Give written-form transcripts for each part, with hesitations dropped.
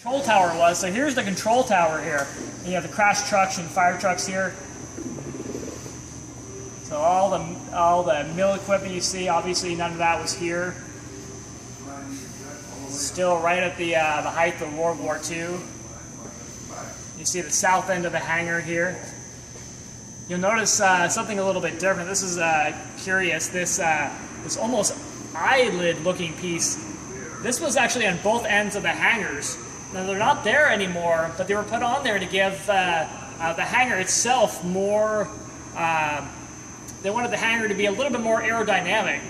Control tower was. So here's the control tower here. And you have the crash trucks and fire trucks here. So all the mill equipment you see, obviously none of that was here. Still right at the height of World War II. You see the south end of the hangar here. You'll notice something a little bit different. This is curious. This almost eyelid-looking piece. This was actually on both ends of the hangars. Now they're not there anymore, but they were put on there to give the hangar itself more. They wanted the hangar to be a little bit more aerodynamic.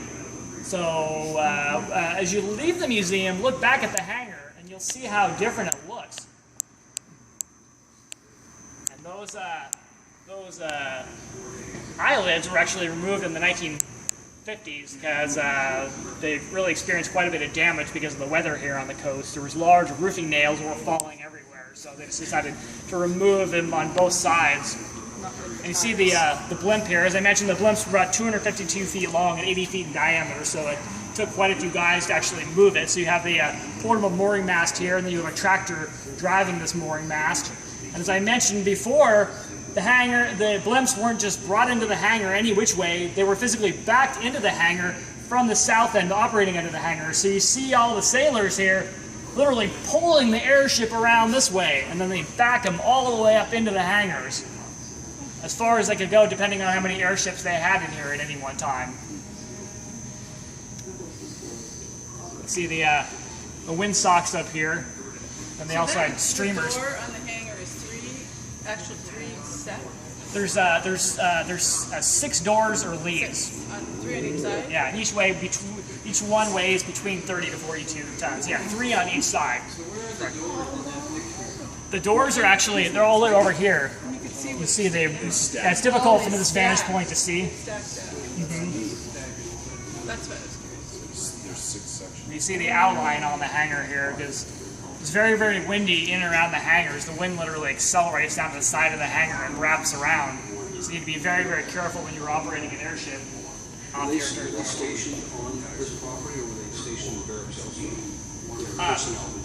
So as you leave the museum, look back at the hangar, and you'll see how different it looks. And those eyelids were actually removed in the 1950s because they really experienced quite a bit of damage because of the weather here on the coast. There was large roofing nails that were falling everywhere, so they just decided to remove them on both sides. And you see the blimp here. As I mentioned, the blimps were about 252 feet long and 80 feet in diameter, so it took quite a few guys to actually move it. So you have the portable mooring mast here, and then you have a tractor driving this mooring mast. And as I mentioned before, the blimps weren't just brought into the hangar any which way. They were physically backed into the hangar from the south end, operating under the hangar. So you see all the sailors here literally pulling the airship around this way, and then they back them all the way up into the hangars, as far as they could go, depending on how many airships they had in here at any one time. Let's see the windsocks up here, and they also had streamers. The door on the hangar is three sets. There's 6 doors or leads. 3 on each side. Yeah, and each one weighs between 30 to 42 tons. Yeah, 3 on each side. So where are the doors? The doors are actually, they're all over here. You see, it's difficult from this vantage point to see. That's what I was curious. There's 6 sections. You see the outline on the hangar here because it's very, very windy in and around the hangars. The wind literally accelerates down to the side of the hangar and wraps around. So you need to be very, very careful when you're operating an airship off here. Were they stationed on this property, or were they stationed in barracks elsewhere?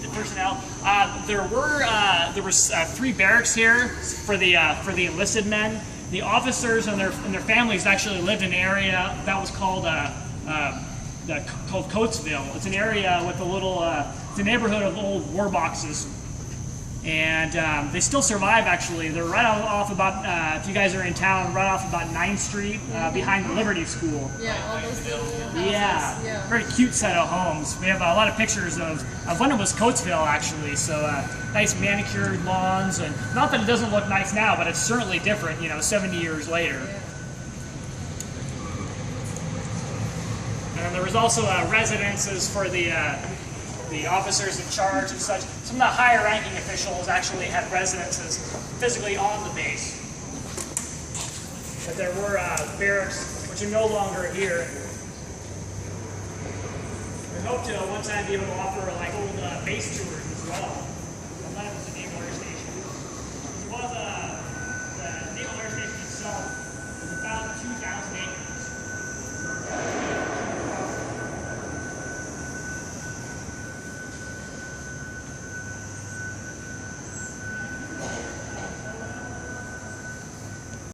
The personnel. There was 3 barracks here for the enlisted men. The officers and their families actually lived in an area that was called Coatesville. It's an area with a little. It's a neighborhood of old war boxes, and they still survive. Actually, they're right off about. If you guys are in town, right off about 9th Street, behind the Liberty School. Yeah, all those little houses. Yeah, very cute set of homes. We have a lot of pictures of when it was Coatesville, actually. So nice manicured lawns, and not that it doesn't look nice now, but it's certainly different. 70 years later. Yeah. And there was also residences for the officers in charge and such. Some of the higher ranking officials actually had residences physically on the base. But there were barracks which are no longer here. We hope to one time be able to offer like old base tours as well. One of the Naval Air Station. The Naval Air Station itself is about 2,000